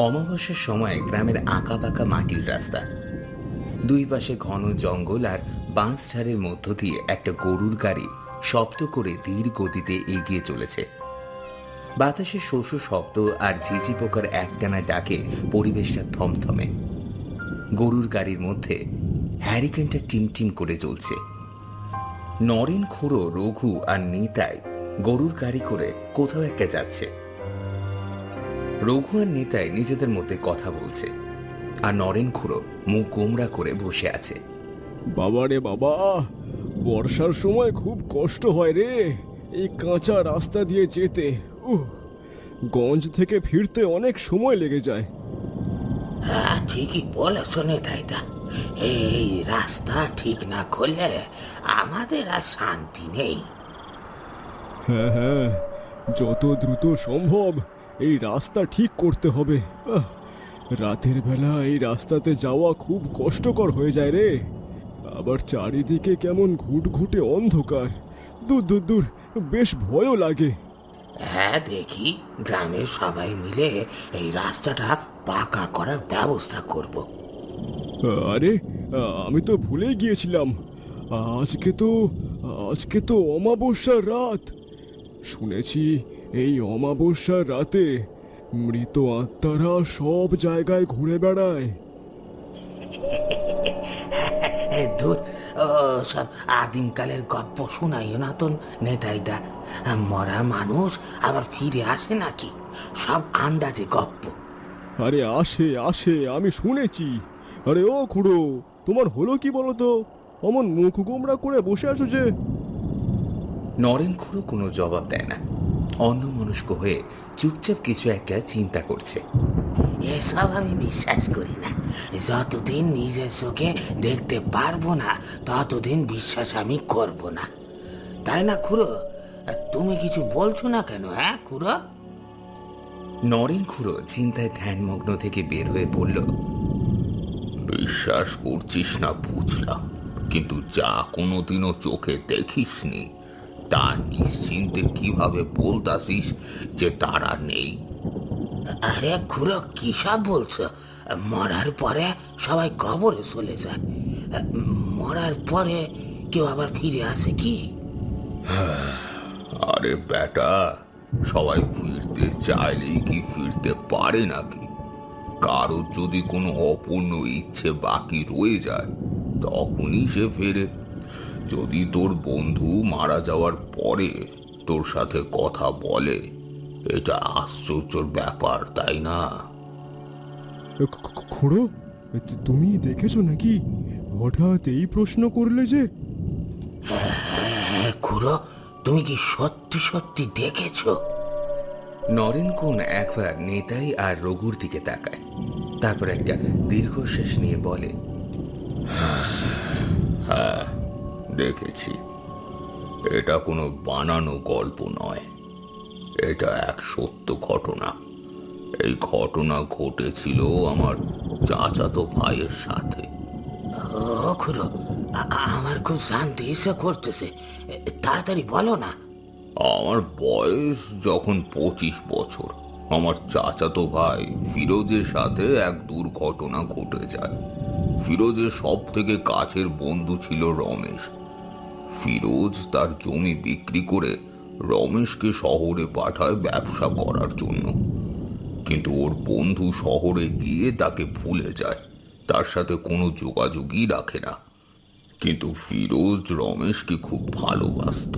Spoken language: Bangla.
অমাবস্যার সময় গ্রামের আঁকা বাঁকা মাটির রাস্তা, দুই পাশে ঘন জঙ্গল আর বাঁশঝাড়ের মধ্য দিয়ে একটা গরুর গাড়ি শব্দ করে ধীর গতিতে এগিয়ে চলেছে। বাতাসে শোষ শব্দ আর ঝিঝি পোকার একটানা ডাকে পরিবেশটা থমথমে। গরুর গাড়ির মধ্যে হ্যারিকেনটা টিমটিম করে চলছে। নরেন, খুড়ো, রঘু আর নিতাই গরুর গাড়ি করে কোথাও একটা যাচ্ছে। রঘু আর নিতাই নিজেদের মধ্যে কথা বলছে, আর নরেন খুড়ো মুখ গোমড়া করে বসে আছে। বাবা রে বাবা, বর্ষার সময় খুব কষ্ট হয় রে এই কাঁচা রাস্তা দিয়ে যেতে। গঞ্জ থেকে ফিরতে অনেক সময় লেগে যায়। হ্যাঁ, ঠিকই বলেছ নেতাইদা। এই রাস্তা ঠিক না করলে আমাদের আর শান্তি নেই। হ্যাঁ হ্যাঁ, যত দ্রুত সম্ভব এই রাস্তা ঠিক করতে হবে। রাতের বেলা এই রাস্তাতে যাওয়া খুব কষ্টকর হয়ে যায় রে। আবার চারিদিকে কেমন ঘুটঘুটে অন্ধকার। দূর দূর দূর, বেশ ভয়ও লাগে। হ্যাঁ, দেখি গ্রামের সবাই মিলে এই রাস্তাটা পাকা করার ব্যবস্থা করব। আরে, আমি তো ভুলেই গিয়েছিলাম। আজকে তো অমাবস্যার রাত। শুনেছি এই অমাবস্যার রাতে মৃত আত্মারা সব জায়গায় ঘুরে বেড়ায়। দূর, ও সব আদিমকালের গপ্প শোনাইও না তো নেতাইদা। মরা মানুষ আবার ফিরে আসে নাকি? সব আন্দাজে গপ্প। আরে আসে আসে, আমি শুনেছি। আরে ও খুড়ো, তোমার হলো কি বলো তো? অমন মুখ গোমড়া করে বসে আছো যে। নরেন খুড়ো কোনো জবাব দেয় না, অন্যমনস্ক হয়ে চুপচাপ কিছু একটা চিন্তা করছে। এসব আমি বিশ্বাস করি না। যতদিন নিজের চোখে দেখতে পারবো না ততদিন বিশ্বাস আমি করব না। তাই না খুড়ো? তুমি কিছু বলছো না কেন? হ্যাঁ খুড়ো? নরেন খুড়ো চিন্তায় ধ্যানমগ্ন থেকে বের হয়ে বলল, বিশ্বাস করছিস না বুঝলাম, কিন্তু যা কোনোদিনও চোখে দেখিসনি তা নিশ্চিন্তে কিভাবে বলতাছিস যে তারা নেই? আরে খুড়ো, কি সব বলছো? মরার পরে সবাই কবরে চলে যায়। মরার পরে কেউ আবার ফিরে আসে কি? আরে বেটা, সবাই ফিরতে চাইলেই কি ফিরতে পারে নাকি? কারোর যদি কোনো অপূর্ণ ইচ্ছে বাকি রয়ে যায় তখনই সে ফেরে। যদি তোর বন্ধু মারা যাওয়ার পরে তোর সাথে কথা বলে, এটা আশ্চর্যের ব্যাপার, তাই না? খুড়ো, তুমি দেখেছো নাকি? হঠাৎ এই প্রশ্ন করলে যে। হ্যাঁ খুড়ো, তুমি কি সত্যি সত্যি দেখেছো? নরেন কোন একবার নেতাই আর রঘুর দিকে তাকায়, তারপর একটা দীর্ঘশ্বাস নিয়ে বলে, হ্যাঁ, দেখেছি। এটা কোনো বানানো গল্প নয়, এটা এক সত্য ঘটনা। এই ঘটনা ঘটেছিল আমার চাচাতো ভাইয়ের সাথে। ও খুড়ো, আমার খুব জানতে ইচ্ছে করতেছে। তাড়াতাড়ি বলো না। আমার বয়স যখন 25 বছর, আমার চাচাতো ভাই ফিরোজের সাথে এক দুর্ঘটনা ঘটে যায়। ফিরোজের সব থেকে কাছের বন্ধু ছিল রমেশ। ফিরোজ তার জমি বিক্রি করে রমেশকে শহরে পাঠায় ব্যবসা করার জন্য, কিন্তু ওর বন্ধু শহরে গিয়ে তাকে ভুলে যায়, তার সাথে কোনো যোগাযোগই রাখে না। কিন্তু ফিরোজ রমেশকে খুব ভালোবাসত।